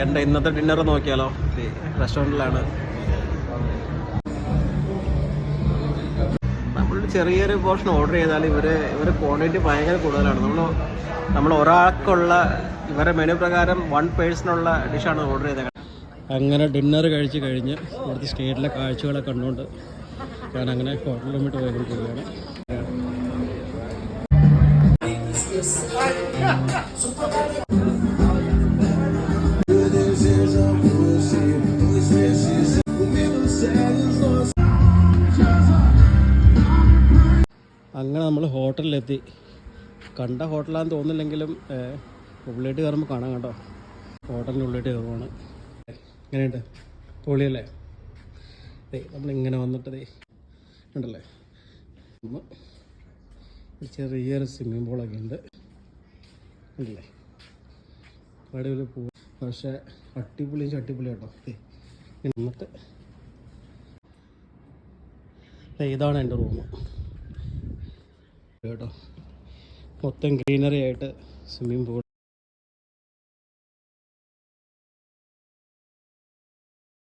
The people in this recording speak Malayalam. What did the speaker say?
എൻ്റെ ഇന്നത്തെ ഡിന്നർ നോക്കിയാലോ. റെസ്റ്റോറൻറ്റിലാണ്. നമ്മൾ ചെറിയൊരു പോർഷൻ ഓർഡർ ചെയ്താൽ ഇവർ ക്വാണ്ടിറ്റി ഭയങ്കര കൂടുതലാണ്. നമ്മൾ ഒരാൾക്കുള്ള ഇവരെ മെനു പ്രകാരം 1 പേഴ്സണുള്ള ഡിഷാണ് ഓർഡർ ചെയ്തത്. അങ്ങനെ ഡിന്നർ കഴിച്ച് കഴിഞ്ഞ് ഇവിടുത്തെ സ്റ്റേറ്റിലെ കാഴ്ചകളൊക്കെ കണ്ടുകൊണ്ട് ഞാൻ അങ്ങനെ ഹോട്ടലിലോട്ട് പോയിക്കൊണ്ടിരിക്കുകയാണ്. അങ്ങനെ നമ്മൾ ഹോട്ടലിലെത്തി. കണ്ട ഹോട്ടലാണെന്ന് തോന്നുന്നില്ലെങ്കിലും ഉള്ളിലോട്ട് കയറുമ്പോൾ കാണാം കേട്ടോ. ഹോട്ടലിൻ്റെ ഉള്ളിലോട്ട് കയറുവാണ്. എങ്ങനെയുണ്ട്? പൊളിയല്ലേ? നമ്മളിങ്ങനെ വന്നിട്ട് ഉണ്ടല്ലേ, ചെറിയൊരു സ്വിമ്മിംഗ് പൂളൊക്കെ ഉണ്ട് ഉണ്ടല്ലേ. അടിപൊളി പൂ, പക്ഷേ അടിപൊളി കേട്ടോ. എന്നിട്ട് ഇതാണ് എൻ്റെ റൂം കേട്ടോ. മൊത്തം ഗ്രീനറി ആയിട്ട് സ്വിമ്മിംഗ് പൂൾ.